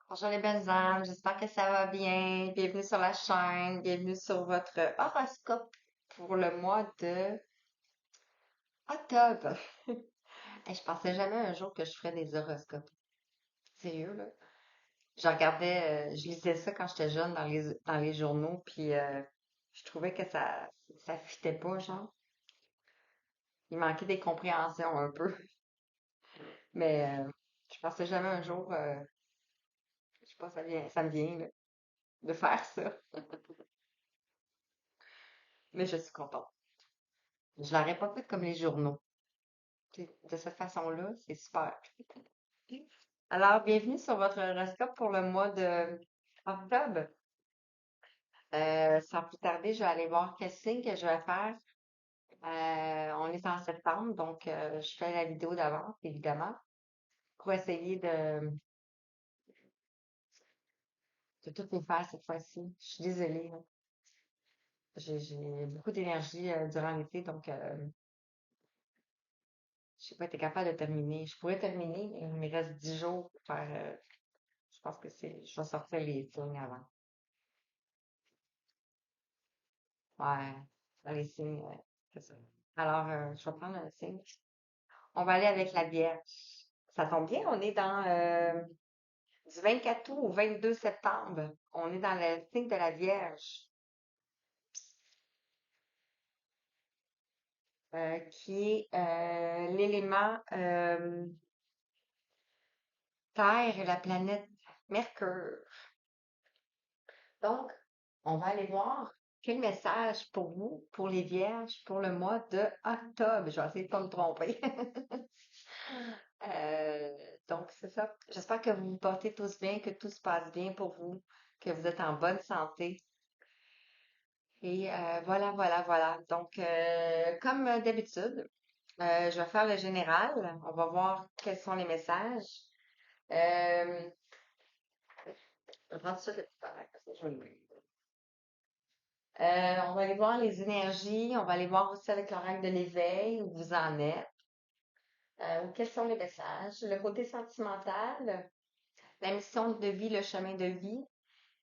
Bonjour les belles âmes, j'espère que ça va bien. Bienvenue sur la chaîne, bienvenue sur votre horoscope pour le mois de octobre. Je pensais jamais un jour que je ferais des horoscopes. Sérieux, là. Je regardais, je lisais ça quand j'étais jeune dans les journaux, puis je trouvais que ça fitait pas, genre. Il manquait des compréhensions un peu. Mais je pensais jamais un jour, je sais pas, ça me vient, là, de faire ça. Mais je suis contente. Je l'aurais pas fait comme les journaux. De cette façon-là, c'est super. Alors, bienvenue sur votre horoscope pour le mois de octobre. Sans plus tarder, je vais aller voir quel signe que je vais faire. On est en septembre, donc je fais la vidéo d'avance, évidemment, pour essayer de tout les faire cette fois-ci. Je suis désolée, hein. J'ai beaucoup d'énergie durant l'été, donc je n'ai pas été capable de terminer. Je pourrais terminer, mais il me reste 10 jours pour faire. Je pense que je vais sortir les signes avant. Ouais, dans les signes, c'est ça. Alors, je vais prendre un signe. On va aller avec la Vierge. Ça tombe bien, on est dans du 24 août au 22 septembre. On est dans le signe de la Vierge, qui est l'élément Terre et la planète Mercure. Donc, on va aller voir quel message pour vous, pour les Vierges, pour le mois de octobre. Je vais essayer de pas me tromper. Euh, donc, c'est ça. J'espère que vous vous portez tous bien, que tout se passe bien pour vous, que vous êtes en bonne santé. Et voilà, voilà, voilà. Donc, comme d'habitude, je vais faire le général. On va voir quels sont les messages. Euh, je vais prendre ça de parce que je vais l'ouvrir. On va aller voir les énergies. On va aller voir aussi avec l'oracle de l'éveil où vous en êtes. Quels sont les messages? Le côté sentimental, la mission de vie, le chemin de vie.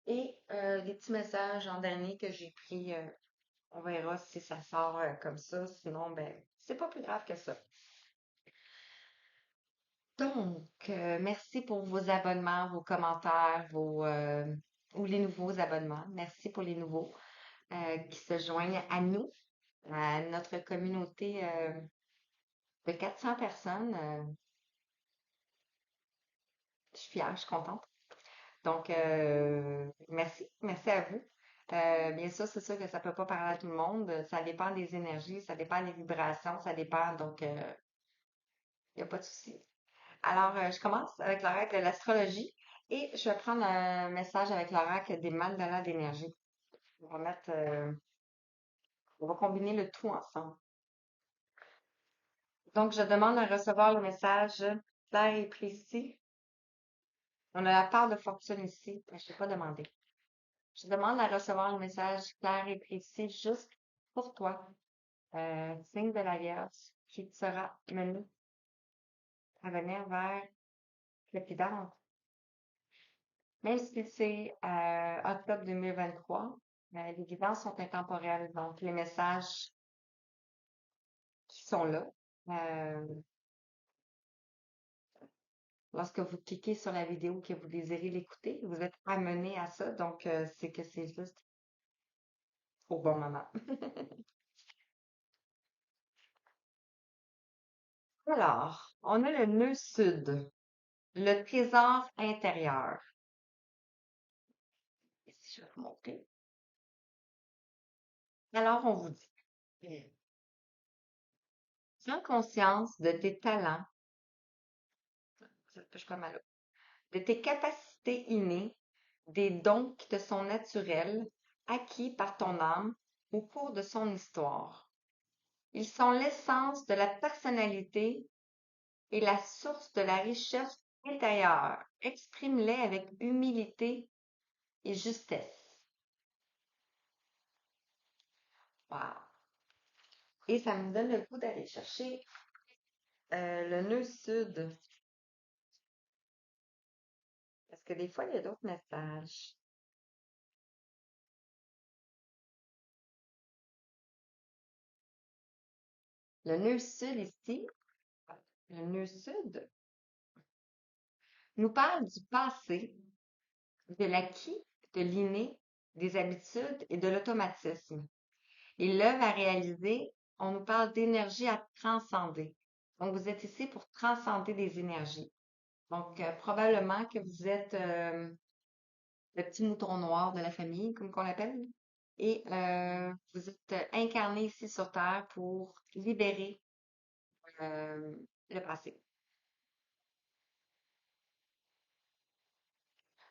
Et des petits messages en dernier que j'ai pris. On verra si ça sort comme ça. Sinon, ben, c'est pas plus grave que ça. Donc, merci pour vos abonnements, vos commentaires, ou les nouveaux abonnements. Merci pour les nouveaux qui se joignent à nous, à notre communauté de 400 personnes. Je suis fière, je suis contente. Donc, merci, merci à vous. Bien sûr, c'est sûr que ça peut pas parler à tout le monde. Ça dépend des énergies, ça dépend des vibrations, ça dépend. Donc, il n'y a pas de souci. Alors, je commence avec l'oracle de l'astrologie et je vais prendre un message avec l'oracle des mandalas d'énergie. On va combiner le tout ensemble. Donc, je demande à recevoir le message clair et précis. On a la part de fortune ici, mais je ne l'ai pas demandé. Je demande à recevoir le message clair et précis juste pour toi, signe de la Vierge, qui te sera mené à venir vers l'épidante. Même si c'est octobre 2023, les guidances sont intemporelles. Donc, les messages qui sont là, euh, lorsque vous cliquez sur la vidéo que vous désirez l'écouter, vous êtes amené à ça. Donc, c'est que c'est juste au bon moment. Alors, on a le nœud sud, le trésor intérieur. Si je vais vous montrer. Alors, on vous dit, prends conscience de tes talents, ça touche pas mal, de tes capacités innées, des dons qui te sont naturels, acquis par ton âme au cours de son histoire. Ils sont l'essence de la personnalité et la source de la richesse intérieure. Exprime-les avec humilité et justesse. Wow. Et ça me donne le goût d'aller chercher le nœud sud. parce que des fois, il y a d'autres messages. Le nœud sud ici, le nœud sud, nous parle du passé, de l'acquis, de l'inné, des habitudes et de l'automatisme. Et l'œuvre à réaliser, on nous parle d'énergie à transcender. Donc, vous êtes ici pour transcender des énergies. Donc, probablement que vous êtes le petit mouton noir de la famille, comme qu'on l'appelle. Et vous êtes incarné ici sur Terre pour libérer euh, le passé.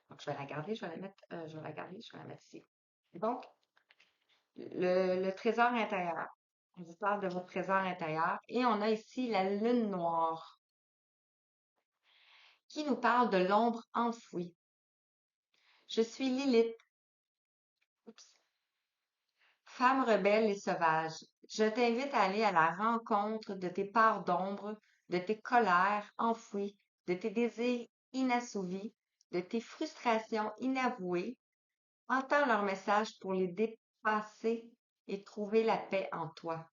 Donc, je vais la garder, je vais la mettre, je vais la garder, je vais la mettre ici. Donc, le trésor intérieur. On vous parle de votre trésor intérieur. Et on a ici la lune noire qui nous parle de l'ombre enfouie. Je suis Lilith, oups, femme rebelle et sauvage. Je t'invite à aller à la rencontre de tes parts d'ombre, de tes colères enfouies, de tes désirs inassouvis, de tes frustrations inavouées. Entends leur message pour les dépasser et trouver la paix en toi.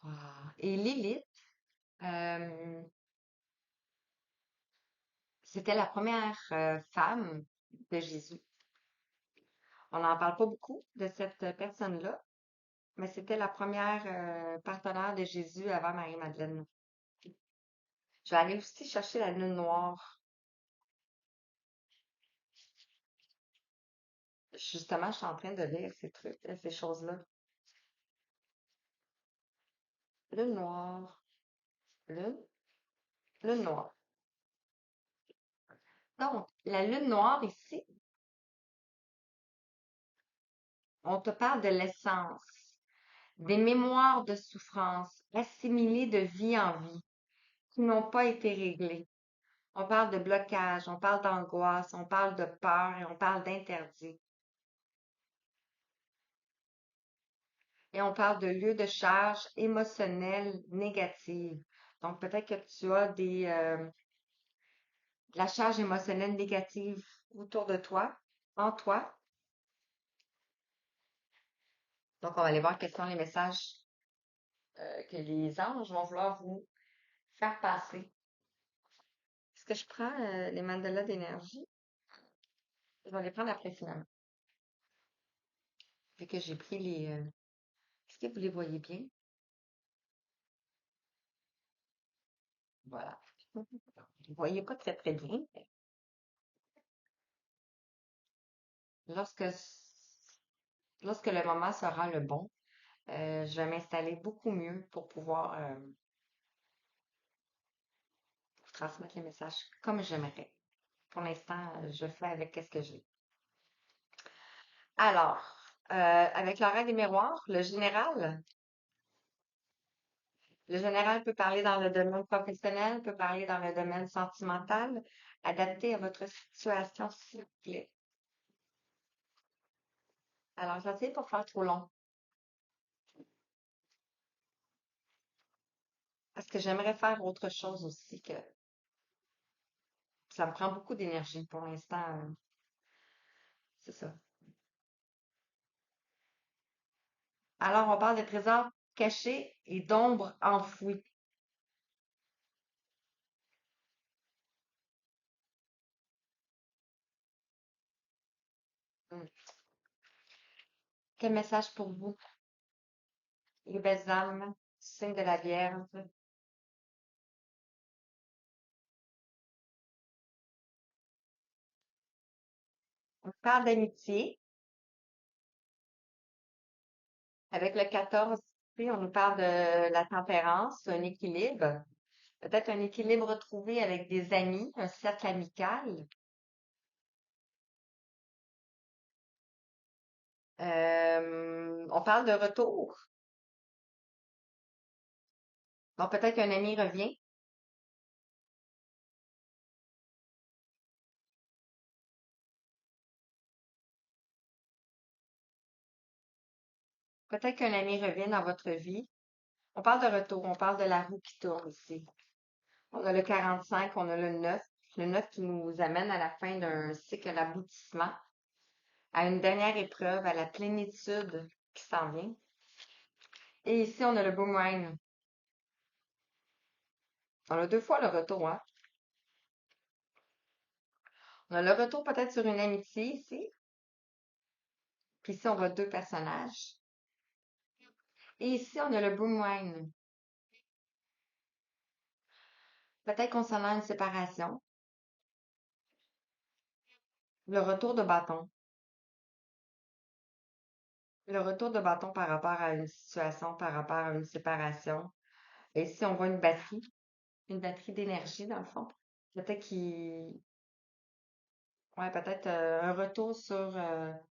Wow. Et Lilith, euh, c'était la première femme de Jésus. On n'en parle pas beaucoup de cette personne-là, mais c'était la première partenaire de Jésus avant Marie-Madeleine. Je vais aller aussi chercher la lune noire. Justement, je suis en train de lire ces trucs, ces choses-là. Lune noire, lune, lune noire. Donc, la lune noire ici, on te parle de l'essence, des mémoires de souffrance assimilées de vie en vie qui n'ont pas été réglées. On parle de blocage, on parle d'angoisse, on parle de peur et on parle d'interdit. Et on parle de lieux de charge émotionnelle négative. Donc, peut-être que tu as de la charge émotionnelle négative autour de toi, en toi. Donc, on va aller voir quels sont les messages que les anges vont vouloir vous faire passer. Est-ce que je prends les mandalas d'énergie? Je vais les prendre après finalement. Vu que j'ai pris les... Est-ce que vous les voyez bien? Voilà. Vous ne voyez pas très très bien. Lorsque, lorsque le moment sera le bon, je vais m'installer beaucoup mieux pour pouvoir vous transmettre les messages comme j'aimerais. Pour l'instant, je fais avec ce que j'ai. Alors, avec l'horaire des miroirs, le général peut parler dans le domaine professionnel, peut parler dans le domaine sentimental, adapté à votre situation, s'il vous plaît. Alors, j'essaie pas faire trop long, parce que j'aimerais faire autre chose aussi, que ça me prend beaucoup d'énergie pour l'instant. C'est ça. Alors, on parle de trésors cachés et d'ombres enfouies. Hmm. Quel message pour vous, les belles âmes, signe de la Vierge? On parle d'amitié. Avec le 14, puis on nous parle de la tempérance, un équilibre. Peut-être un équilibre retrouvé avec des amis, un cercle amical. On parle de retour. Donc peut-être qu'un ami revient. Peut-être qu'un ami revient dans votre vie. On parle de retour, on parle de la roue qui tourne ici. On a le 45, on a le 9. Le 9 qui nous amène à la fin d'un cycle, à l'aboutissement, à une dernière épreuve, à la plénitude qui s'en vient. Et ici, on a le boomerang. On a deux fois le retour, hein. On a le retour peut-être sur une amitié ici. Puis ici, on voit deux personnages. Et ici, on a le boomerang. Peut-être concernant une séparation. Le retour de bâton. Le retour de bâton par rapport à une situation, par rapport à une séparation. Et ici, on voit une batterie d'énergie dans le fond. Peut-être qu'il, ouais, peut-être un retour sur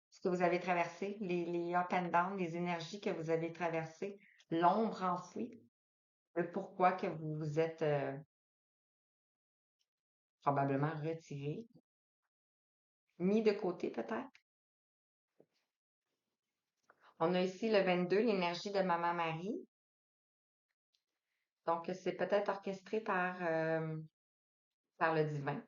ce que vous avez traversé, les up and down, les énergies que vous avez traversées, l'ombre enfouie, le pourquoi que vous vous êtes probablement retiré, mis de côté peut-être. On a ici le 22, l'énergie de Maman Marie. Donc, c'est peut-être orchestré par le divin.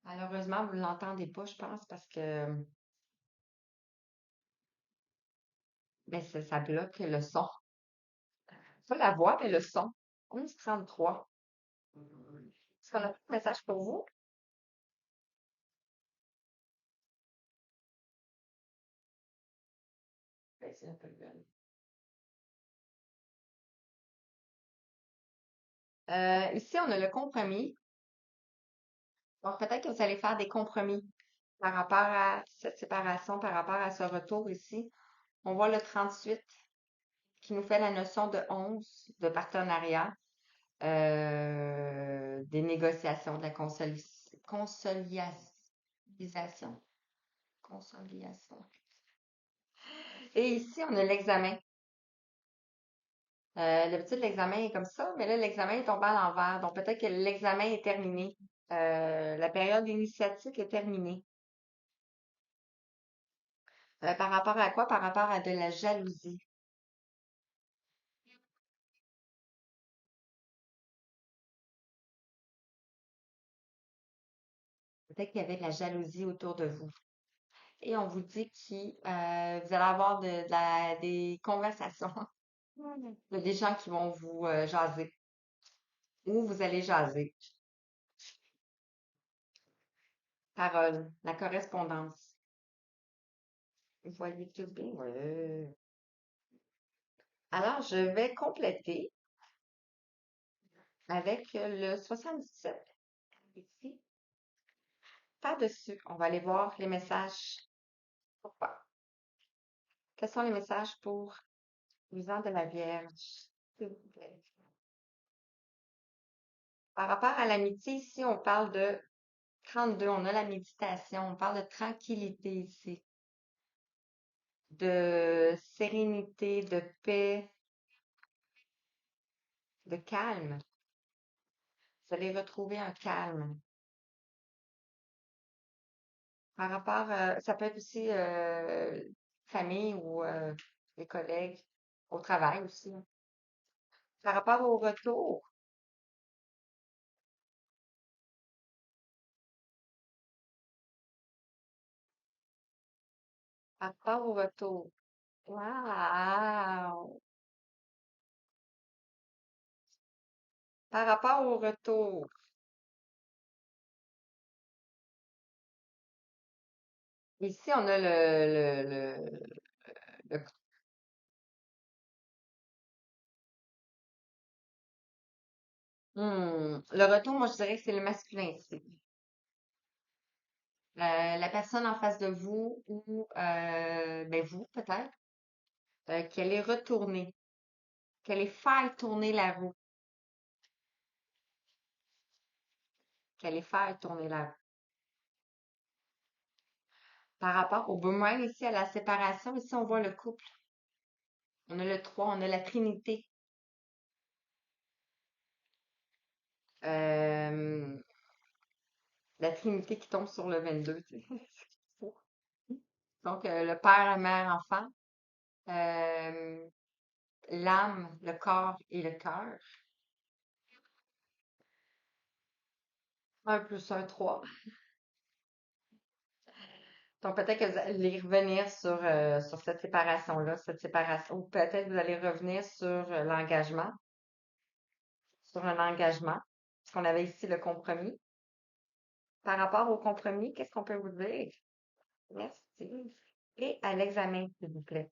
Malheureusement, vous ne l'entendez pas, je pense, parce que ben, ça bloque le son. Pas la voix, mais le son. 11:33. Est-ce qu'on a un message pour vous? Ben, c'est un peu le ici, on a le compromis. Donc, peut-être que vous allez faire des compromis par rapport à cette séparation, par rapport à ce retour ici. On voit le 38 qui nous fait la notion de 11, de partenariat, des négociations, de la consolidation. Consolidation. Et ici, on a l'examen. D'habitude, l'examen est comme ça, mais là, l'examen est tombé à l'envers. Donc, peut-être que l'examen est terminé. La période initiatique est terminée. Par rapport à quoi? Par rapport à de la jalousie. Peut-être qu'il y avait de la jalousie autour de vous. Et on vous dit que vous allez avoir des conversations. Il y a des gens qui vont vous jaser. Ou vous allez jaser. Parole, la correspondance. Vous voyez tout bien? Ouais. Alors, je vais compléter avec le 77 ici. Par-dessus, on va aller voir les messages. Pourquoi? Quels sont les messages pour les ans de la Vierge? S'il vous plaît. Par rapport à l'amitié, ici, on parle de 32. On a la méditation. On parle de tranquillité ici, de sérénité, de paix, de calme. Vous allez retrouver un calme. Par rapport, ça peut être aussi famille ou les collègues, au travail aussi, hein. Par rapport au retour, par rapport au retour. Wow! Par rapport au retour. Ici, on a le- le retour, moi, je dirais que c'est le masculin ici. La personne en face de vous ou ben vous, peut-être, qu'elle est retournée, qu'elle est faire tourner la roue, qu'elle est faire tourner la roue. Par rapport au boomerang ici, à la séparation, ici, on voit le couple. On a le 3, on a la Trinité. Euh, la Trinité qui tombe sur le 22, tu sais. Donc, le père, la mère, enfant, euh, l'âme, le corps et le cœur. Un plus un, trois. Donc, peut-être que vous allez revenir sur cette séparation-là, cette séparation, ou peut-être vous allez revenir sur l'engagement, sur un engagement, parce qu'on avait ici le compromis. Par rapport au compromis, qu'est-ce qu'on peut vous dire? Merci. Et à l'examen, s'il vous plaît.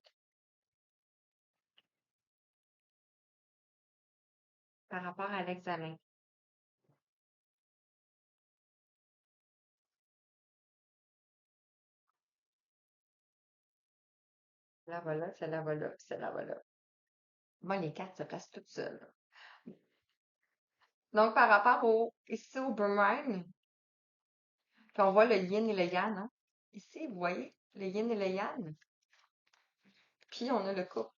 Par rapport à l'examen. La voilà, c'est la voilà, puis c'est la voilà. Moi, les cartes se placent toutes seules. Donc, par rapport ici au boomerang, puis on voit le yin et le yang, hein. Ici, vous voyez, le yin et le yang. Puis, on a le couple.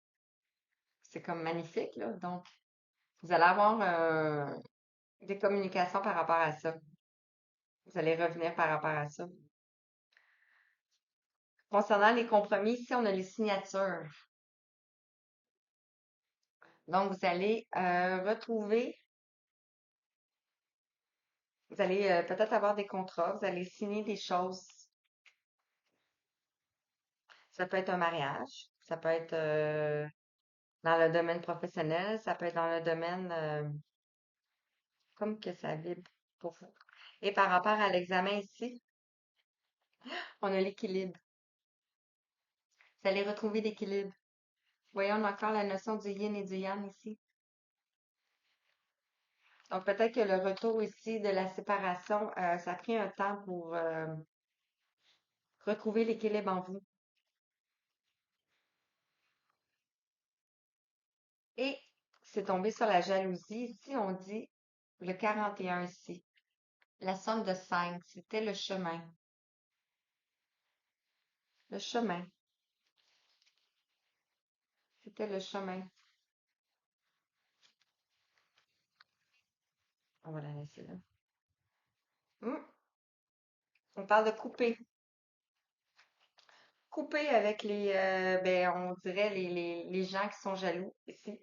C'est comme magnifique, là. Donc, vous allez avoir des communications par rapport à ça. Vous allez revenir par rapport à ça. Concernant les compromis, ici, on a les signatures. Donc, vous allez retrouver, vous allez peut-être avoir des contrats, vous allez signer des choses. Ça peut être un mariage, ça peut être dans le domaine professionnel, ça peut être dans le domaine comme que ça vibre pour vous. Et par rapport à l'examen ici, on a l'équilibre. Vous allez retrouver l'équilibre. Voyons encore la notion du yin et du yang ici. Donc peut-être que le retour ici de la séparation, ça a pris un temps pour retrouver l'équilibre en vous. Et c'est tombé sur la jalousie. Ici, on dit le 41 ici. La somme de 5, c'était le chemin. Le chemin. C'était le chemin. On va la laisser là. Hmm. On parle de couper. Couper avec ben, on dirait les gens qui sont jaloux ici.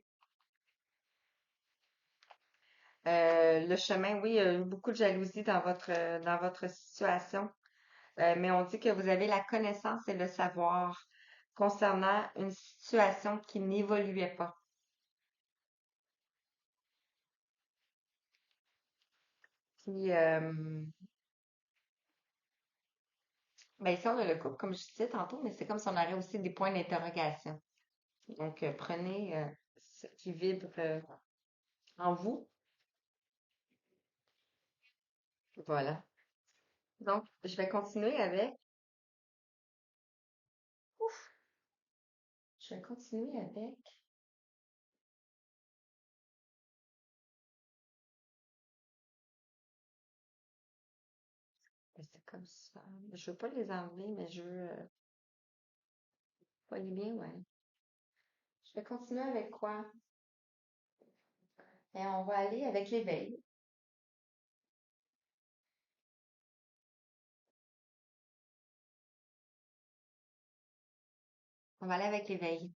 Le chemin, oui, il y a eu beaucoup de jalousie dans votre situation. Mais on dit que vous avez la connaissance et le savoir concernant une situation qui n'évoluait pas. Puis, ben ici, on a le couple, comme je disais tantôt, mais c'est comme si on aurait aussi des points d'interrogation. Donc, prenez ce qui vibre en vous. Voilà. Donc, je vais continuer avec. Ouf, je vais continuer avec. Ben, c'est comme ça. Je veux pas les enlever, mais je veux pas les bien, ouais. Je vais continuer avec quoi? Et on va aller avec l'éveil. On va aller avec l'éveil.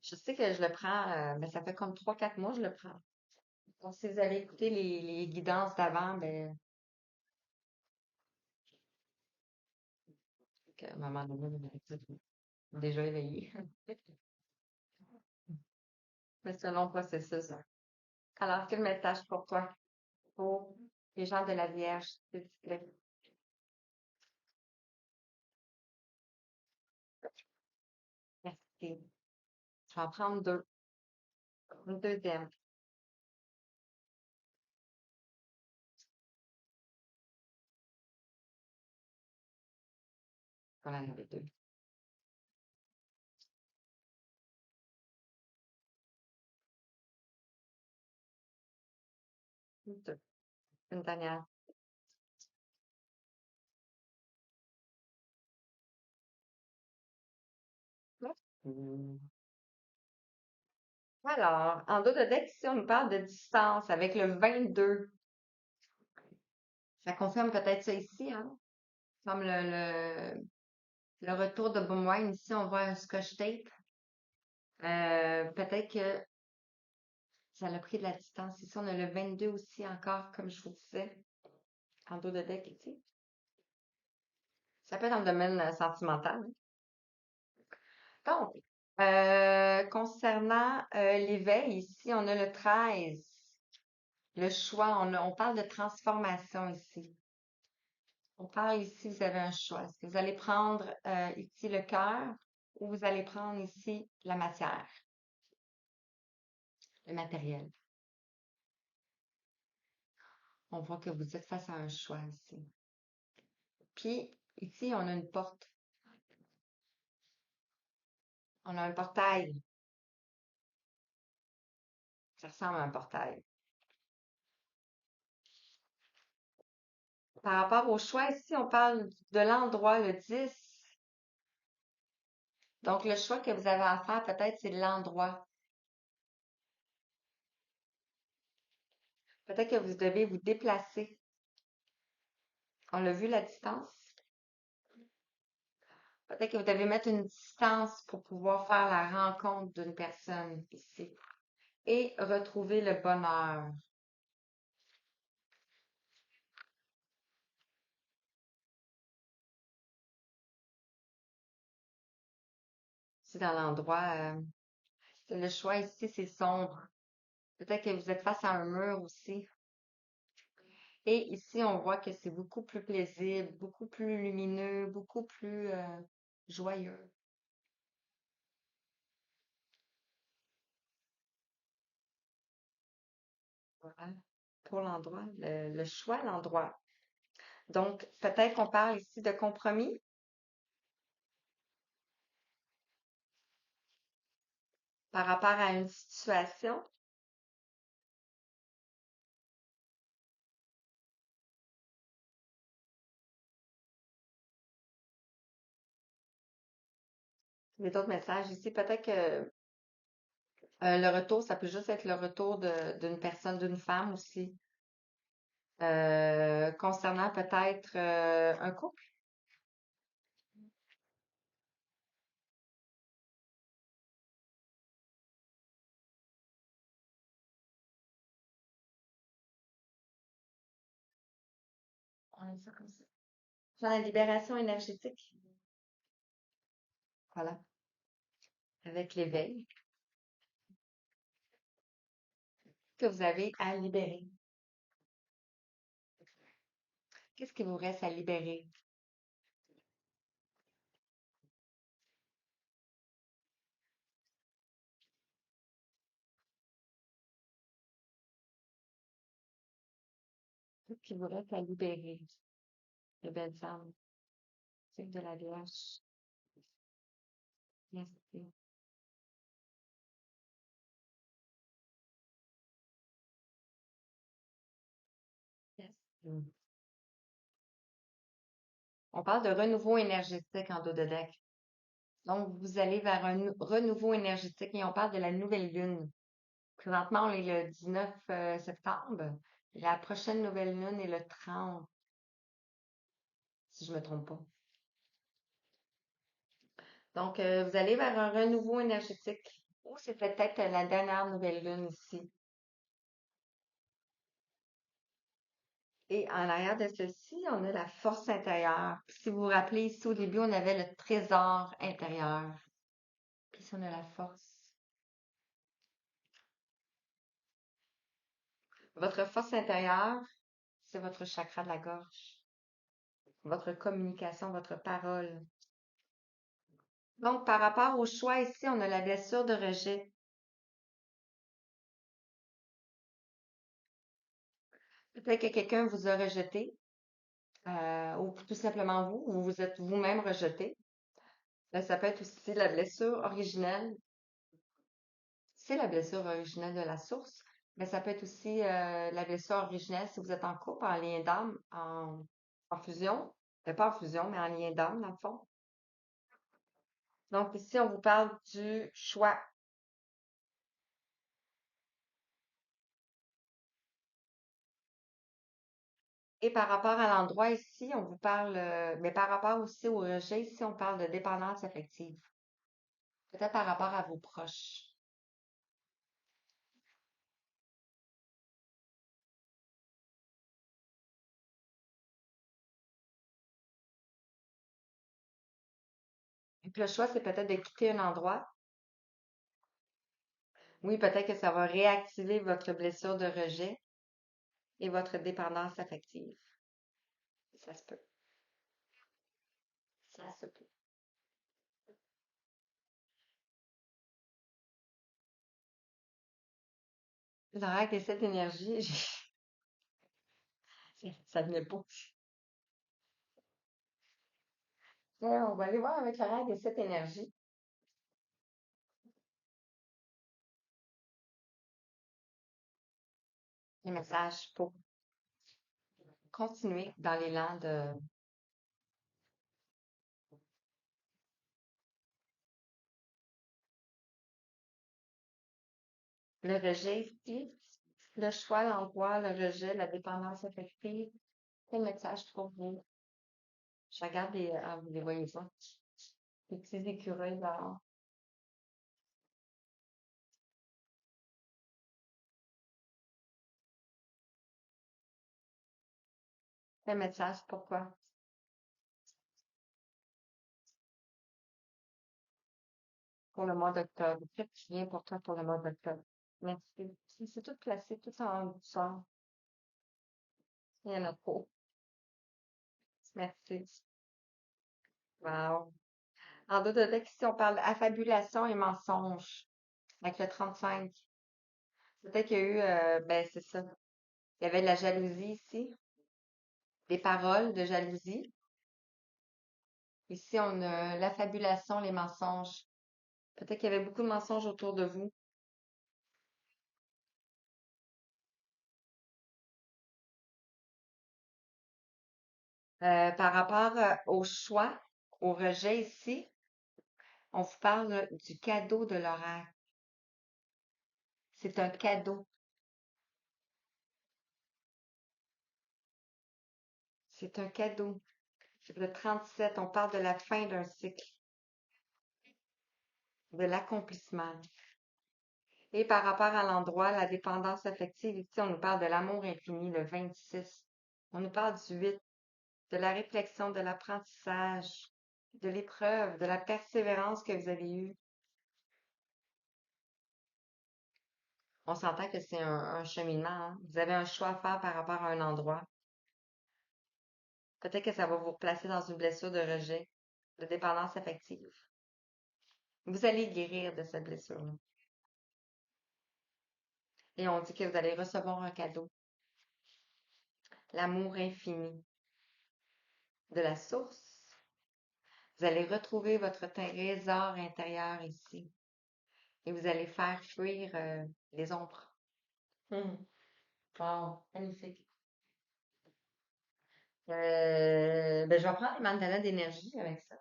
Je sais que je le prends, mais ça fait comme 3, 4 mois que je le prends. Donc, si vous avez écouté les guidances d'avant, ben, à un moment donné, vous allez être déjà éveillé. Mais c'est un long processus, hein. Alors, quel message pour toi, pour les gens de la Vierge, s'il te plaît? Merci. Je vais en prendre deux. Une deuxième. On en avait deux. Deux. Une dernière. Merci. Alors, en dos de deck, ici, on nous parle de distance avec le 22. Ça confirme peut-être ça ici, hein? Comme le retour de Boomerang, ici, on voit un scotch tape. Peut-être que ça a pris de la distance. Ici, on a le 22 aussi encore, comme je vous disais, en dos de deck ici. Ça peut être dans le domaine sentimental, hein. Donc, concernant l'éveil, ici, on a le 13. Le choix, on parle de transformation ici. On parle ici, vous avez un choix. Est-ce que vous allez prendre ici le cœur ou vous allez prendre ici la matière, le matériel? On voit que vous êtes face à un choix ici. Puis, ici, on a une porte. On a un portail. Ça ressemble à un portail. Par rapport au choix, ici, on parle de l'endroit, le 10. Donc, le choix que vous avez à faire, peut-être, c'est l'endroit. Peut-être que vous devez vous déplacer. On l'a vu, la distance. Peut-être que vous devez mettre une distance pour pouvoir faire la rencontre d'une personne ici et retrouver le bonheur. C'est dans l'endroit. Le choix ici, c'est sombre. Peut-être que vous êtes face à un mur aussi. Et ici, on voit que c'est beaucoup plus paisible, beaucoup plus lumineux, beaucoup plus joyeux. Voilà. Pour l'endroit, le choix, l'endroit. Donc, peut-être qu'on parle ici de compromis par rapport à une situation. Il y a d'autres messages ici. Peut-être que le retour, ça peut juste être le retour d'une personne, d'une femme aussi. Concernant peut-être un couple. On aime ça comme ça. Dans la libération énergétique. Voilà. Avec l'éveil que vous avez à libérer. Qu'est-ce qui vous reste à libérer? Qu'est-ce qui vous reste à libérer? Les belles femmes. C'est de la Vierge. Merci. Merci. On parle de renouveau énergétique en dos de deck. Donc, vous allez vers un renouveau énergétique et on parle de la nouvelle lune. Présentement, on est le 19 septembre. La prochaine nouvelle lune est le 30, si je me trompe pas. Donc, vous allez vers un renouveau énergétique. Ou c'est peut-être la dernière nouvelle lune ici. Et en arrière de ceci, on a la force intérieure. Puis si vous vous rappelez, ici au début, on avait le trésor intérieur. Puis ici, on a la force. Votre force intérieure, c'est votre chakra de la gorge, votre communication, votre parole. Donc, par rapport au choix ici, on a la blessure de rejet. Peut-être que quelqu'un vous a rejeté, ou tout simplement vous, vous vous êtes vous-même rejeté. Ça peut être aussi la blessure originelle. C'est la blessure originelle de la source, mais ça peut être aussi la blessure originelle si vous êtes en couple, en lien d'âme, en fusion. Pas en fusion, mais en lien d'âme, dans le fond. Donc ici, on vous parle du choix. Et par rapport à l'endroit ici, on vous parle, mais par rapport aussi au rejet, ici, on parle de dépendance affective. Peut-être par rapport à vos proches. Donc, le choix, c'est peut-être de quitter un endroit. Oui, peut-être que ça va réactiver votre blessure de rejet et votre dépendance affective. Ça se peut. Ça se peut. L'oracle et cette énergie, ça venait pas. Ouais, on va aller voir avec l'oracle et cette énergie. Les messages pour continuer dans l'élan de le rejet ici, le choix, l'endroit, le rejet, la dépendance affective. Quel message pour vous? Je regarde vous les voyez pas. Les petits écureuils dehors. Quel message, pourquoi? Pour le mois d'octobre. Qu'est-ce qui vient pour toi pour le mois d'octobre? Merci. C'est tout placé, tout en douceur. Il y en a trop. Merci. Wow. En deux de deck, ici, on parle affabulation et mensonge. Avec le 35. Peut-être qu'il y a eu, ben, c'est ça. Il y avait de la jalousie ici. Des paroles de jalousie. Ici, on a l'affabulation, les mensonges. Peut-être qu'il y avait beaucoup de mensonges autour de vous. Par rapport au choix, au rejet ici, on vous parle du cadeau de l'oracle. C'est un cadeau. C'est un cadeau. Le 37, on parle de la fin d'un cycle, de l'accomplissement. Et par rapport à l'endroit, la dépendance affective, ici, on nous parle de l'amour infini, le 26. On nous parle du 8, de la réflexion, de l'apprentissage, de l'épreuve, de la persévérance que vous avez eue. On s'entend que c'est un cheminement, hein. Vous avez un choix à faire par rapport à un endroit. Peut-être que ça va vous placer dans une blessure de rejet, de dépendance affective. Vous allez guérir de cette blessure-là. Et on dit que vous allez recevoir un cadeau, l'amour infini de la source. Vous allez retrouver votre trésor intérieur ici et vous allez faire fuir les ombres. Hmm. Wow, magnifique. Ben, je vais prendre les mandalas d'énergie avec ça.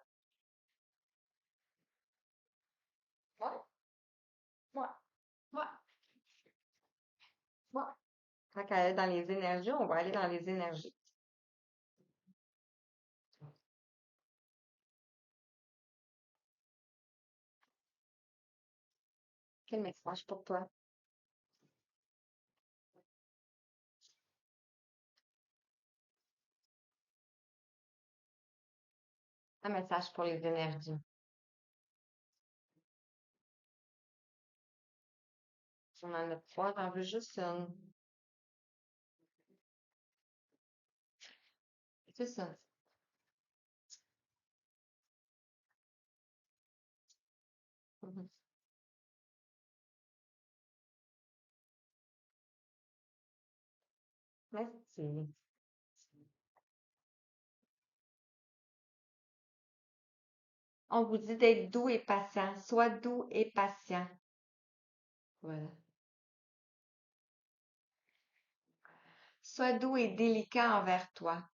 Ouais, ouais, ouais, ouais. Tant qu'à aller dans les énergies, on va aller dans les énergies. Quel message pour toi? Un message pour les énergies. On en a trois, j'en veux juste une. C'est ça. Mhm. Merci. On vous dit d'être doux et patient. Sois doux et patient. Voilà. Sois doux et délicat envers toi.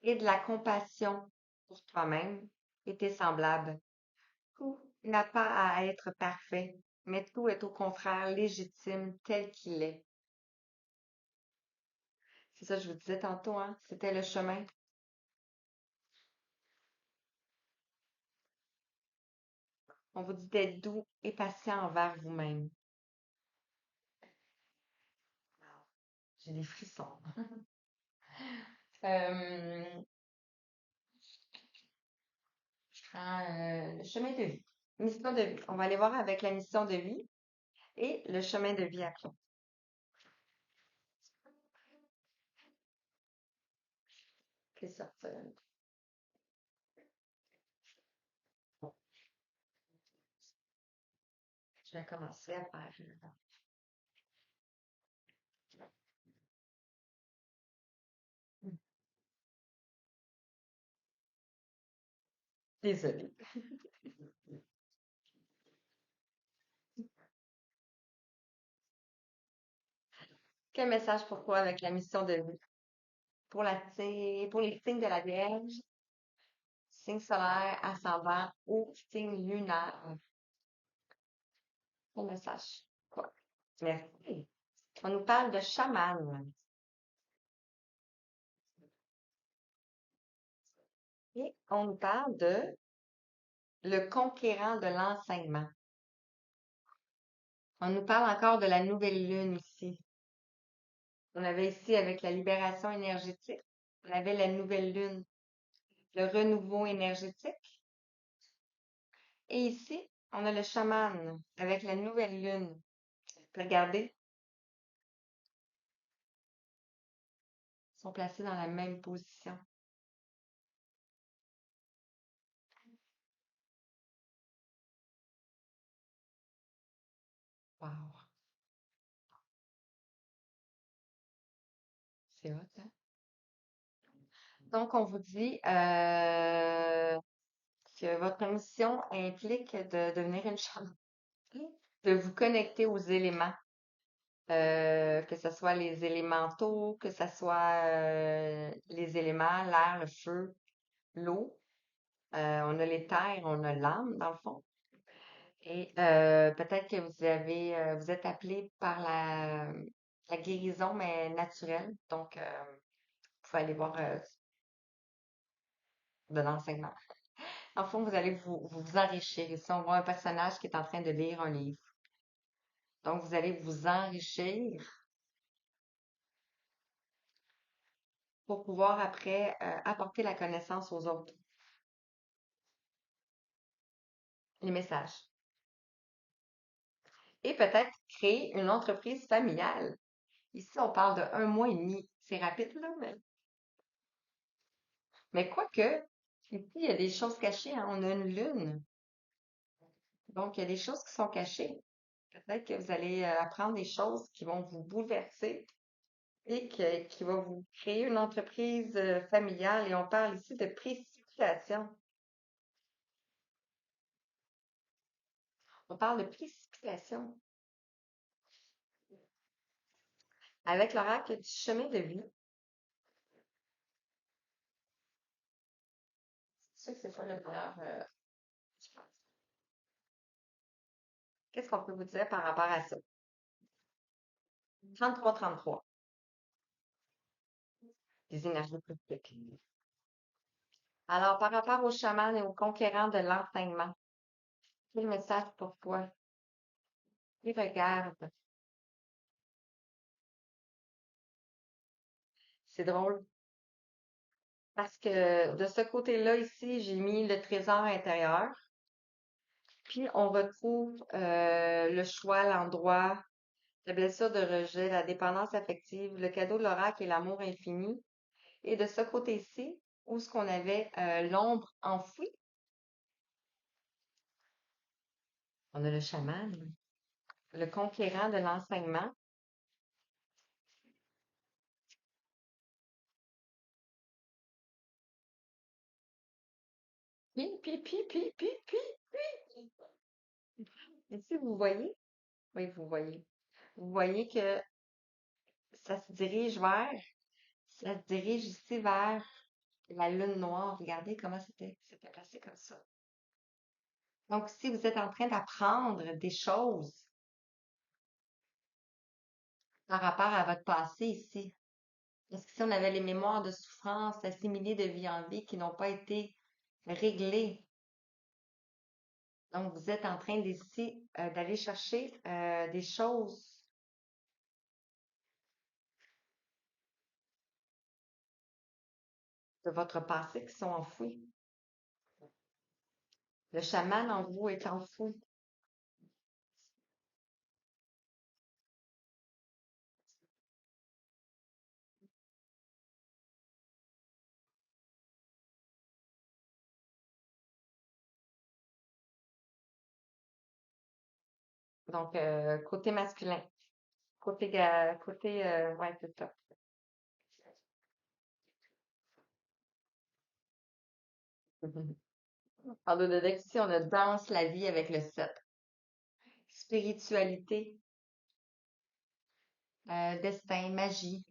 Et de la compassion pour toi-même et tes semblables. Tout n'a pas à être parfait, mais tout est au contraire légitime tel qu'il est. C'est ça que je vous disais tantôt, hein? C'était le chemin. On vous dit d'être doux et patient envers vous-même. J'ai des frissons. Euh, je prends le chemin de vie. Mission de vie. On va aller voir avec la mission de vie et le chemin de vie après. C'est ça. Je vais commencer à faire. Désolée. Quel message pour toi avec la mission de vie? Pour les signes de la Vierge, signe solaire, ascendant ou signe lunaire. Quel message? Quoi? Merci. On nous parle de chaman et on nous parle de le conquérant de l'enseignement. On nous parle encore de la nouvelle lune ici. On avait ici avec la libération énergétique, on avait la nouvelle lune, le renouveau énergétique. Et ici, on a le chaman avec la nouvelle lune. Regardez, ils sont placés dans la même position. Wow, c'est hot, hein? Donc, on vous dit que votre mission implique de devenir une chaman, de vous connecter aux éléments, que ce soit les élémentaux, que ce soit les éléments, l'air, le feu, l'eau. On a les terres, on a l'âme, dans le fond. Et peut-être que vous êtes appelé par la guérison, mais naturelle. Donc, vous pouvez aller voir de l'enseignement. En fond, vous allez vous enrichir. Ici, on voit un personnage qui est en train de lire un livre. Donc, vous allez vous enrichir pour pouvoir après apporter la connaissance aux autres. Les messages. Et peut-être créer une entreprise familiale. Ici, on parle de 1 mois et demi. C'est rapide, là, mais quoique, ici, il y a des choses cachées, hein. On a une lune. Donc, il y a des choses qui sont cachées. Peut-être que vous allez apprendre des choses qui vont vous bouleverser et qui vont vous créer une entreprise familiale. Et on parle ici de précipitation. On parle de précipitation. Avec l'oracle du chemin de vie. C'est sûr que c'est pas le meilleur, je pense. Qu'est-ce qu'on peut vous dire par rapport à ça? 33-33, des énergies politiques. Alors, par rapport aux chamans et aux conquérants de l'enseignement, quel message pour toi? Qui regarde? C'est drôle parce que de ce côté-là, ici, j'ai mis le trésor intérieur. Puis, on retrouve le choix, l'endroit, la blessure de rejet, la dépendance affective, le cadeau de l'oracle et l'amour infini. Et de ce côté-ci, où ce qu'on avait l'ombre enfouie, on a le chaman, le conquérant de l'enseignement. Puis. Ici, vous voyez? Oui, vous voyez. Vous voyez que ça se dirige vers, ça se dirige ici vers la lune noire. Regardez comment c'était placé comme ça. Donc, si vous êtes en train d'apprendre des choses par rapport à votre passé ici, Parce que si on avait les mémoires de souffrance assimilées de vie en vie qui n'ont pas été réglées, donc vous êtes en train d'ici d'aller chercher des choses de votre passé qui sont enfouies. Le chaman en vous est enfoui. Donc, côté masculin. Ouais, c'est ça. En deux de deck, ici, on a danse la vie avec le 7. Spiritualité, destin, magie.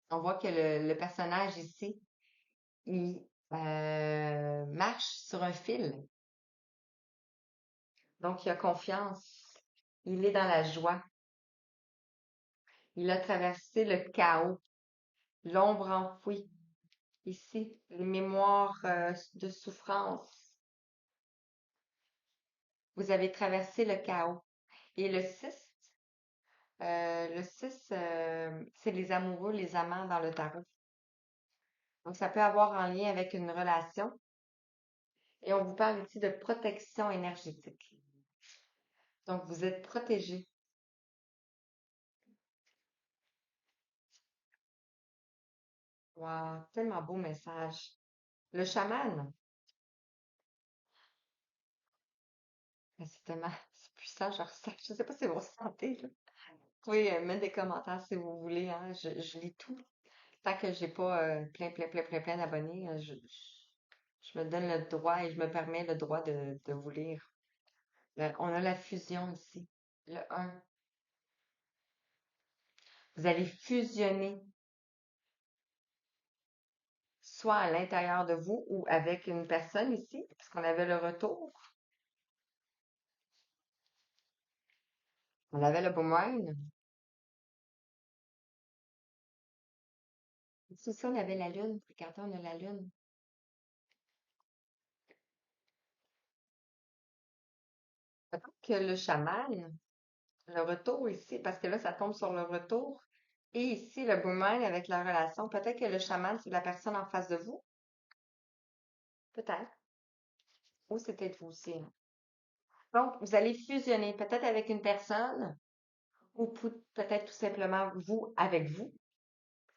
On voit que le personnage ici, il marche sur un fil. Donc, il a confiance. Il est dans la joie. Il a traversé le chaos, l'ombre enfouie. Ici, les mémoires de souffrance. Vous avez traversé le chaos. Et le 6, c'est les amoureux, les amants dans le tarot. Donc, ça peut avoir un lien avec une relation. Et on vous parle ici de protection énergétique. Donc, vous êtes protégé. Wow, tellement beau message. Le chaman, c'est tellement, c'est puissant, je ressens. Je sais pas si vous ressentez, là. Vous pouvez mettre des commentaires si vous voulez, hein. Je lis tout. Tant que j'ai pas plein d'abonnés, je me donne le droit et je me permets le droit de vous lire. On a la fusion ici. Le 1. Vous allez fusionner soit à l'intérieur de vous ou avec une personne ici, puisqu'on avait le retour. On avait le boomerang. Ici aussi, on avait la lune. Regardez, on a la lune. Peut-être que le chaman, le retour ici, parce que là, ça tombe sur le retour. Et ici, le boomerang avec la relation. Peut-être que le chaman, c'est la personne en face de vous. Peut-être. Ou c'est peut-être vous aussi, hein. Donc, vous allez fusionner peut-être avec une personne ou peut-être tout simplement vous avec vous,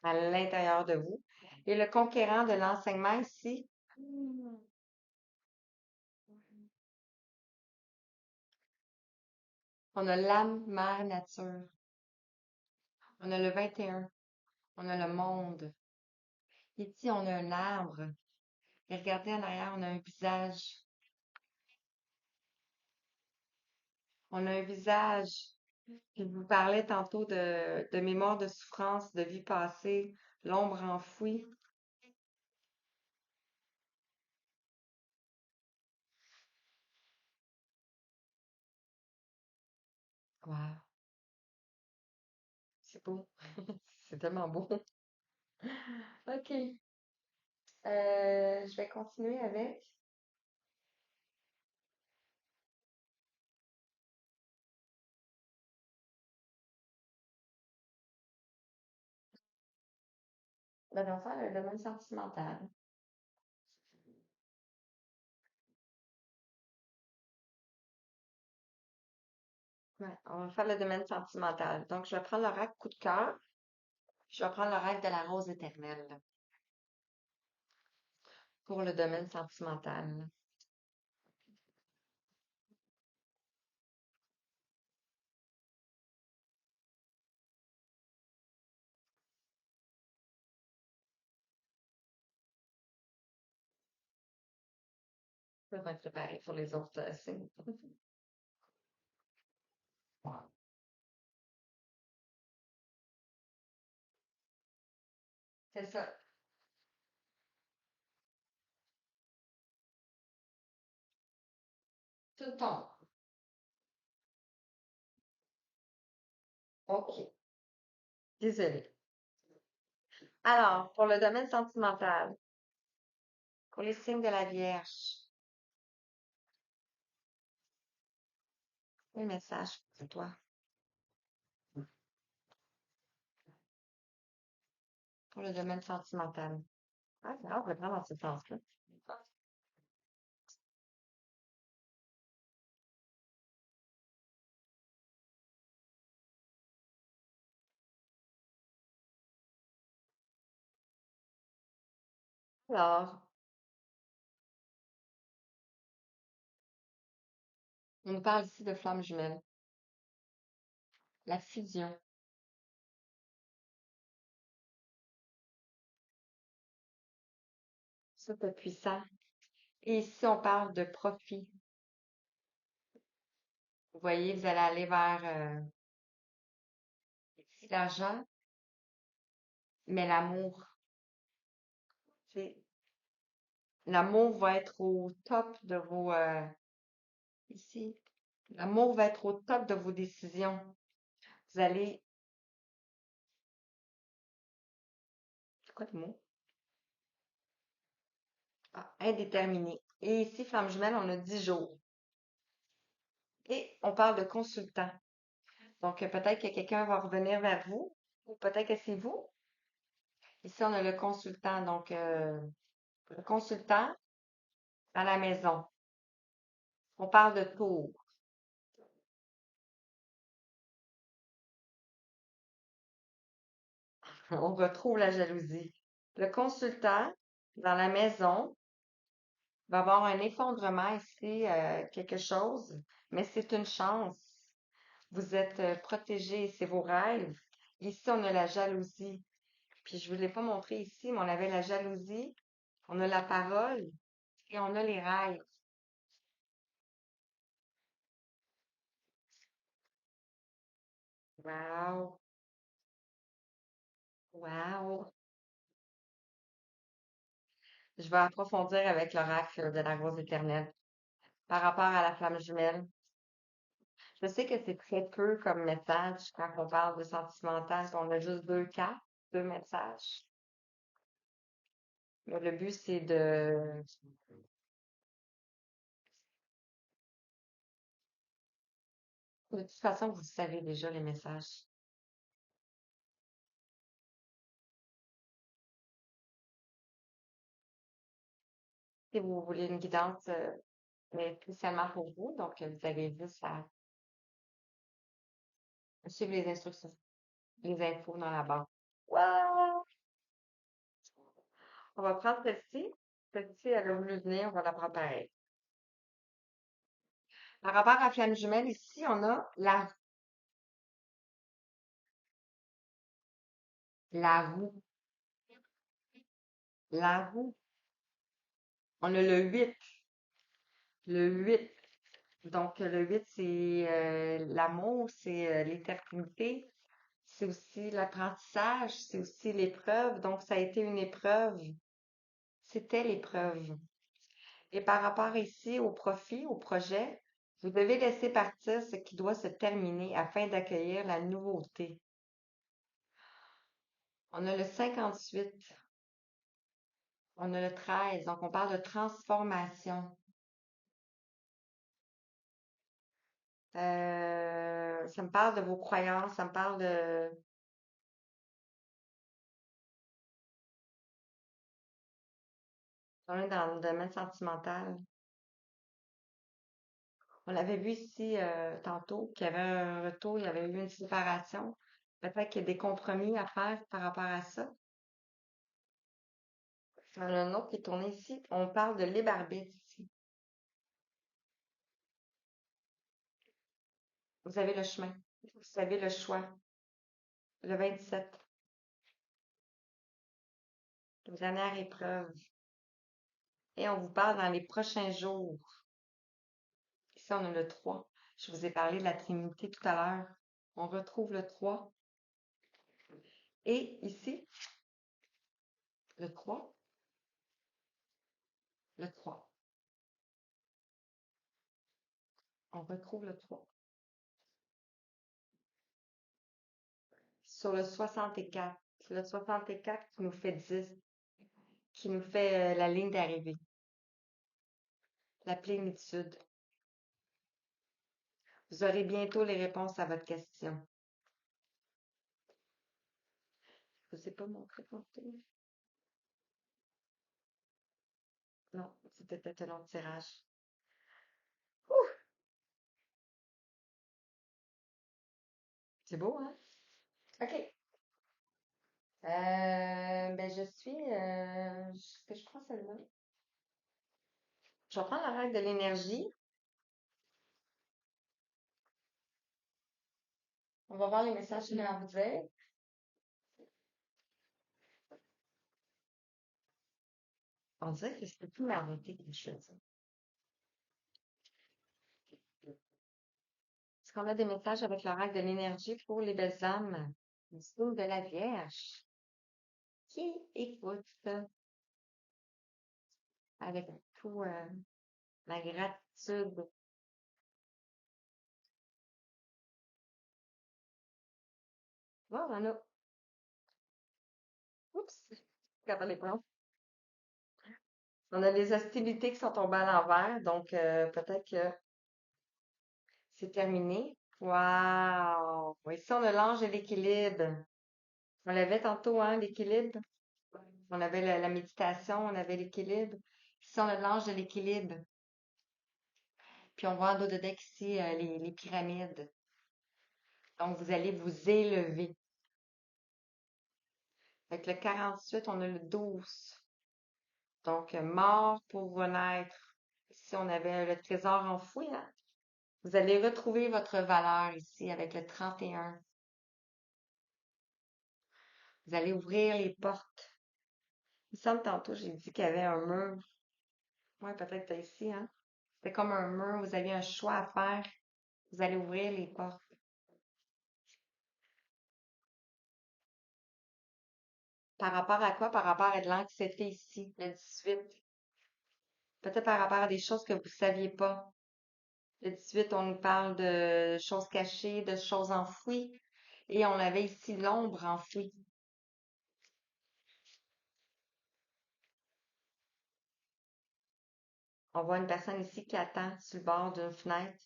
à l'intérieur de vous. Et le conquérant de l'enseignement ici, on a l'âme, mère, nature. On a le 21. On a le monde. Ici, on a un arbre. Et regardez en arrière, on a un visage. On a un visage. Je vous parlais tantôt de mémoire de souffrance, de vie passée, l'ombre enfouie. Wow, c'est beau. C'est tellement beau. OK. Je vais continuer avec ben, on va faire le domaine sentimental. Ouais, on va faire le domaine sentimental. Donc, je vais prendre l'oracle coup de cœur. Je vais prendre l'oracle de la rose éternelle pour le domaine sentimental. Je vais me préparer pour les autres signes. C'est ça. Tout tombe. OK. Désolée. Alors, pour le domaine sentimental, pour les signes de la Vierge, quel message pour toi? Pour le domaine sentimental. Ah, c'est rare, vraiment dans ce sens-là. Alors, on nous parle ici de flammes jumelles, la fusion. Ça, c'est puissant. Et ici, on parle de profit. Vous voyez, vous allez aller vers ici l'argent, mais l'amour. C'est l'amour va être au top de vos ici. L'amour va être au top de vos décisions. Vous allez, c'est quoi le mot? Ah, indéterminé. Et ici, flamme jumelle, on a 10 jours. Et on parle de consultant. Donc, peut-être que quelqu'un va revenir vers vous, ou peut-être que c'est vous. Ici, on a le consultant. Donc, le consultant à la maison. On parle de tour. On retrouve la jalousie. Le consultant dans la maison va avoir un effondrement ici, quelque chose, mais c'est une chance. Vous êtes protégé, c'est vos rêves. Ici, on a la jalousie. Puis je ne vous l'ai pas montré ici, mais on avait la jalousie, on a la parole et on a les rêves. Wow, wow. Je vais approfondir avec l'oracle de la rose éternelle par rapport à la flamme jumelle. Je sais que c'est très peu comme message quand on parle de sentimental, on a juste deux cas, deux messages. Mais le but, c'est de toute façon, vous savez déjà les messages. Si vous voulez une guidance, mais spécialement pour vous, donc vous avez juste à suivre les instructions, les infos dans la banque. Wow! On va prendre celle-ci. Celle-ci, elle a voulu venir, on va la prendre pareil. Par rapport à flamme jumelle, ici, on a la roue, la roue. On a le 8, le 8. Donc, le 8, c'est l'amour, c'est l'éternité, c'est aussi l'apprentissage, c'est aussi l'épreuve. Donc, ça a été une épreuve. C'était l'épreuve. Et par rapport ici au profit, au projet, vous devez laisser partir ce qui doit se terminer afin d'accueillir la nouveauté. On a le 58, on a le 13, donc on parle de transformation. Ça me parle de vos croyances, ça me parle de... On est dans le domaine sentimental. On l'avait vu ici tantôt, qu'il y avait un retour, il y avait eu une séparation. Peut-être qu'il y a des compromis à faire par rapport à ça. On a un autre qui est tourné ici. On parle de libre arbitre ici. Vous avez le chemin. Vous avez le choix. Le 27, dernière épreuve. Et on vous parle dans les prochains jours. Ici, on a le 3. Je vous ai parlé de la Trinité tout à l'heure. On retrouve le 3. Et ici, le 3, le 3. On retrouve le 3. sur le 64. Le 64 qui nous fait 10, qui nous fait la ligne d'arrivée, la plénitude. Vous aurez bientôt les réponses à votre question. Je ne vous ai pas montré tantôt. Non, c'était peut-être un long tirage. Ouh, c'est beau, hein? OK. Ben, est-ce que je prends celle-là? Je vais prendre la règle de l'énergie. On va voir les messages qu'il y a à vous dire. On dirait que je peux plus m'arrêter quand je fais ça. Est-ce qu'on a des messages avec la règle de l'énergie pour les belles âmes? Le signe de la Vierge. Qui écoute avec tout la gratitude. Bon, on en a. Oups! Regardez les plans. On a les hostilités qui sont tombées à l'envers, donc peut-être que c'est terminé. Wow! Ici, on a l'ange de l'équilibre. On l'avait tantôt, hein, l'équilibre. On avait la méditation, on avait l'équilibre. Ici, on a l'ange de l'équilibre. Puis on voit en dos de deck ici les pyramides. Donc, vous allez vous élever. Avec le 48, on a le 12. Donc, mort pour renaître. Ici, on avait le trésor enfoui, hein? Vous allez retrouver votre valeur ici avec le 31. Vous allez ouvrir les portes. Il me semble tantôt, j'ai dit qu'il y avait un mur. Ouais, peut-être ici, hein? C'est comme un mur. Vous avez un choix à faire. Vous allez ouvrir les portes. Par rapport à quoi? Par rapport à de l'anxiété ici, le 18. Peut-être par rapport à des choses que vous ne saviez pas. Le 18, on nous parle de choses cachées, de choses enfouies. Et on avait ici l'ombre enfouie. On voit une personne ici qui attend sur le bord d'une fenêtre.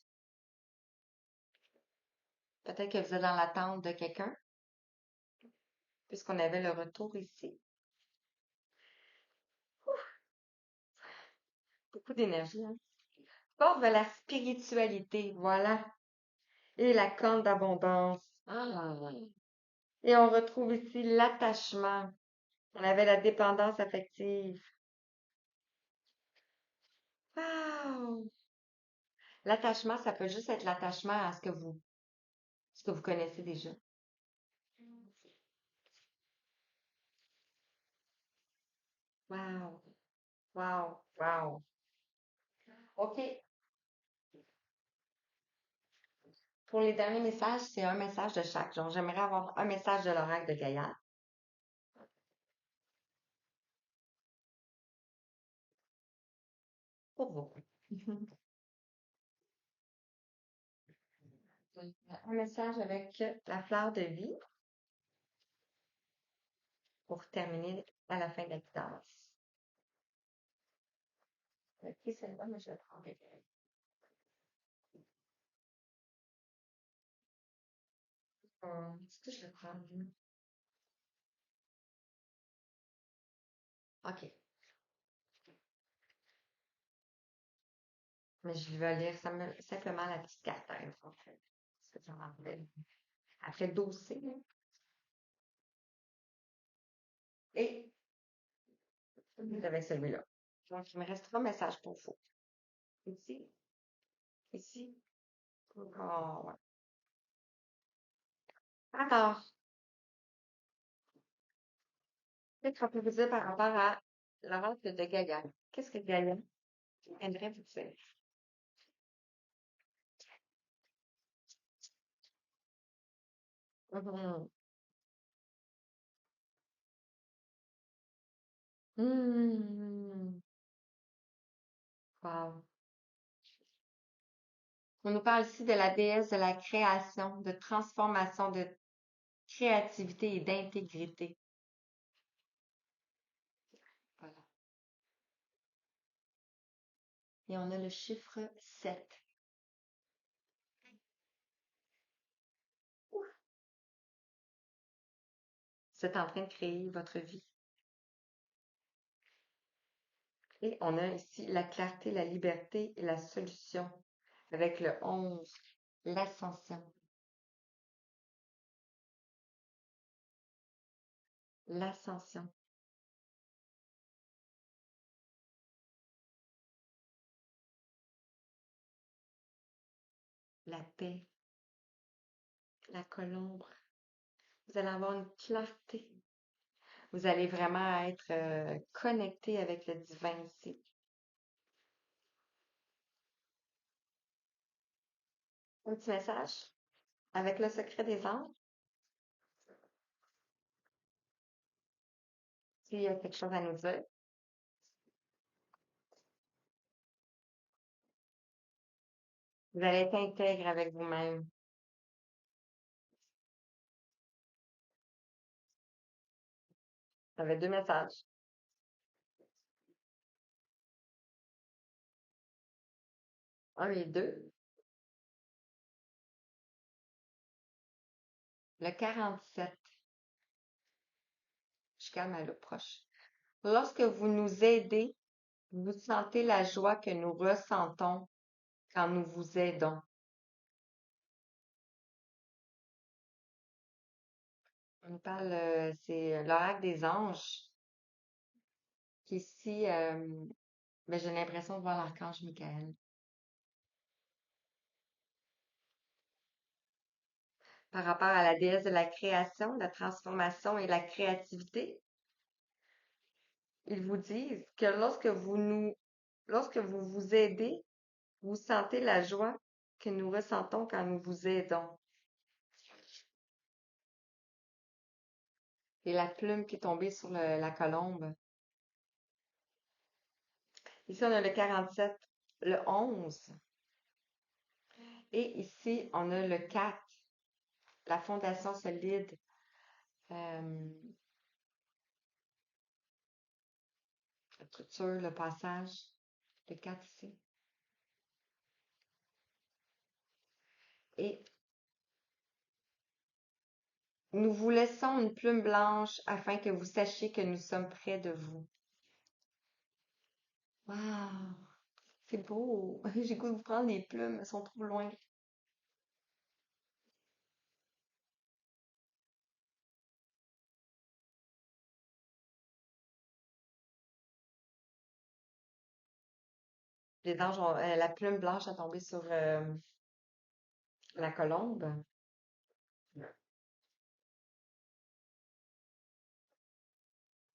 Peut-être que vous êtes dans l'attente de quelqu'un, puisqu'on avait le retour ici. Beaucoup d'énergie, hein? Porte de la spiritualité, voilà. Et la corne d'abondance. Ah. Et on retrouve ici l'attachement. On avait la dépendance affective. Wow! L'attachement, ça peut juste être l'attachement à ce que vous connaissez déjà. Wow! Wow! Wow! OK. Pour les derniers messages, c'est un message de chaque genre. J'aimerais avoir un message de l'oracle de Gaïa. Pour vous. Un message avec la fleur de vie pour terminer à la fin de la guidance. Ok, celle-là, mais je vais prendre. Est-ce que je vais prendre? OK. Mais je vais lire simplement la petite carte, en fait. Parce que j'en rappelle. Après 12 C, là. Et vous avez celui-là. Donc, il me reste trois messages pour vous. Ici, ici. Oh, ouais. Alors, qu'est-ce qu'on peut vous dire par rapport à l'oracle de Gaïa? Qu'est-ce que Gaïa aimerait vous dire? Mhm. Hmm. Wow. On nous parle ici de la déesse de la création, de transformation, de créativité et d'intégrité. Voilà. Et on a le chiffre 7. Vous êtes en train de créer votre vie. Et on a ici la clarté, la liberté et la solution avec le 11, l'ascension. L'ascension. La paix, la colombe. Vous allez avoir une clarté. Vous allez vraiment être connecté avec le divin ici. Un petit message avec le secret des anges. S'il y a quelque chose à nous dire, vous allez être intègre avec vous-même. Ça avait deux messages. Un et deux. Le 47. Je calme à l'eau proche. Lorsque vous nous aidez, vous sentez la joie que nous ressentons quand nous vous aidons. On parle, c'est l'oracle des anges qui ici, ben, j'ai l'impression de voir l'archange Michael. Par rapport à la déesse de la création, la transformation et la créativité, ils vous disent que lorsque vous vous aidez, vous sentez la joie que nous ressentons quand nous vous aidons. Et la plume qui est tombée sur la colombe. Ici, on a le 47, le 11. Et ici, on a le 4, la fondation solide. Euh, la structure, le passage. Le 4 ici. Et nous vous laissons une plume blanche afin que vous sachiez que nous sommes près de vous. Wow! C'est beau! J'ai goût de vous prendre les plumes, elles sont trop loin. Les anges la plume blanche a tombé sur la colombe.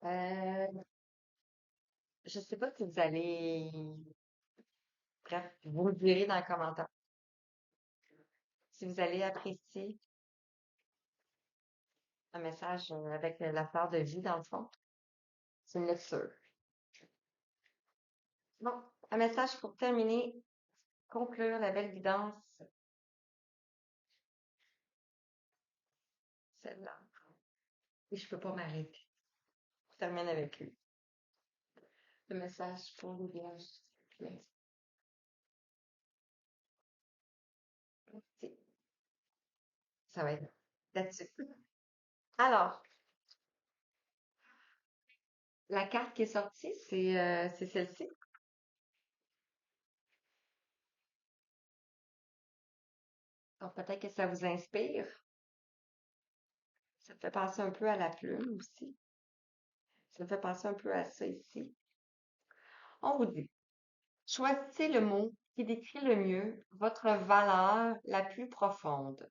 Euh, je sais pas si vous allez, bref, vous le direz dans les commentaires. Si vous allez apprécier un message avec la fleur de vie dans le fond, c'est une lecture. Bon, un message pour terminer, conclure la belle guidance, celle-là. Et je peux pas m'arrêter. Je termine avec lui. Le message pour les vierges. Merci. Ça va être là-dessus. Alors, la carte qui est sortie, c'est celle-ci. Donc, peut-être que ça vous inspire. Ça me fait penser un peu à la plume aussi. Ça me fait penser un peu à ça ici. On vous dit, choisissez le mot qui décrit le mieux votre valeur la plus profonde.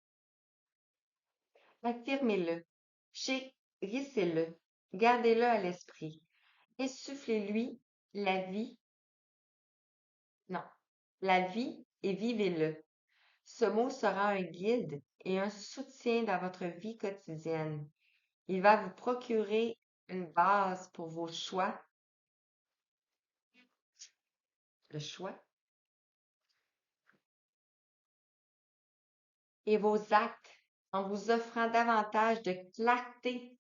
Affirmez-le, chérissez-le, gardez-le à l'esprit. Insufflez-lui la vie, non, la vie et vivez-le. Ce mot sera un guide et un soutien dans votre vie quotidienne. Il va vous procurer une base pour vos choix, le choix, et vos actes en vous offrant davantage de clarté,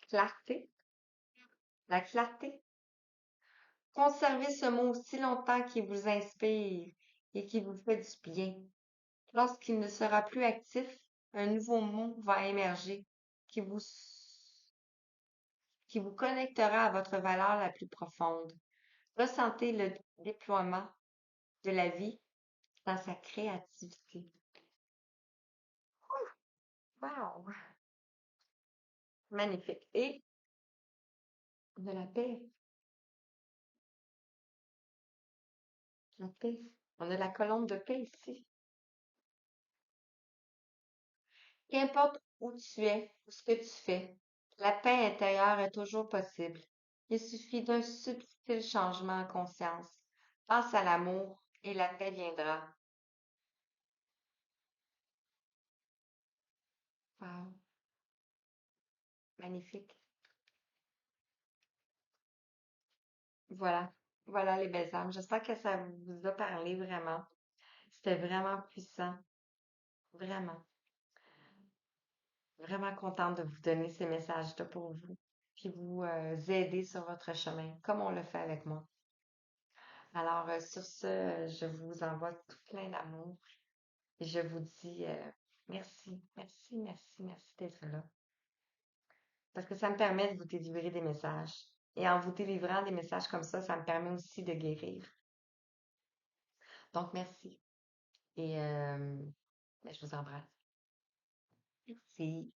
clarté, la clarté. Conservez ce mot aussi longtemps qu'il vous inspire et qui vous fait du bien. Lorsqu'il ne sera plus actif, un nouveau mot va émerger qui vous, qui vous connectera à votre valeur la plus profonde. Ressentez le déploiement de la vie dans sa créativité. Wow! Magnifique. Et de la paix, la paix. On a la colombe de paix ici. Qu'importe où tu es ou ce que tu fais, la paix intérieure est toujours possible. Il suffit d'un subtil changement en conscience. Pense à l'amour et la paix viendra. Wow, magnifique. Voilà, voilà les belles âmes. J'espère que ça vous a parlé vraiment. C'était vraiment puissant. Vraiment, vraiment contente de vous donner ces messages-là pour vous, puis vous aider sur votre chemin, comme on le fait avec moi. Alors, sur ce, je vous envoie tout plein d'amour et je vous dis merci, merci, merci, merci d'être là. Parce que ça me permet de vous délivrer des messages. Et en vous délivrant des messages comme ça me permet aussi de guérir. Donc, merci. Et ben, je vous embrasse. Merci.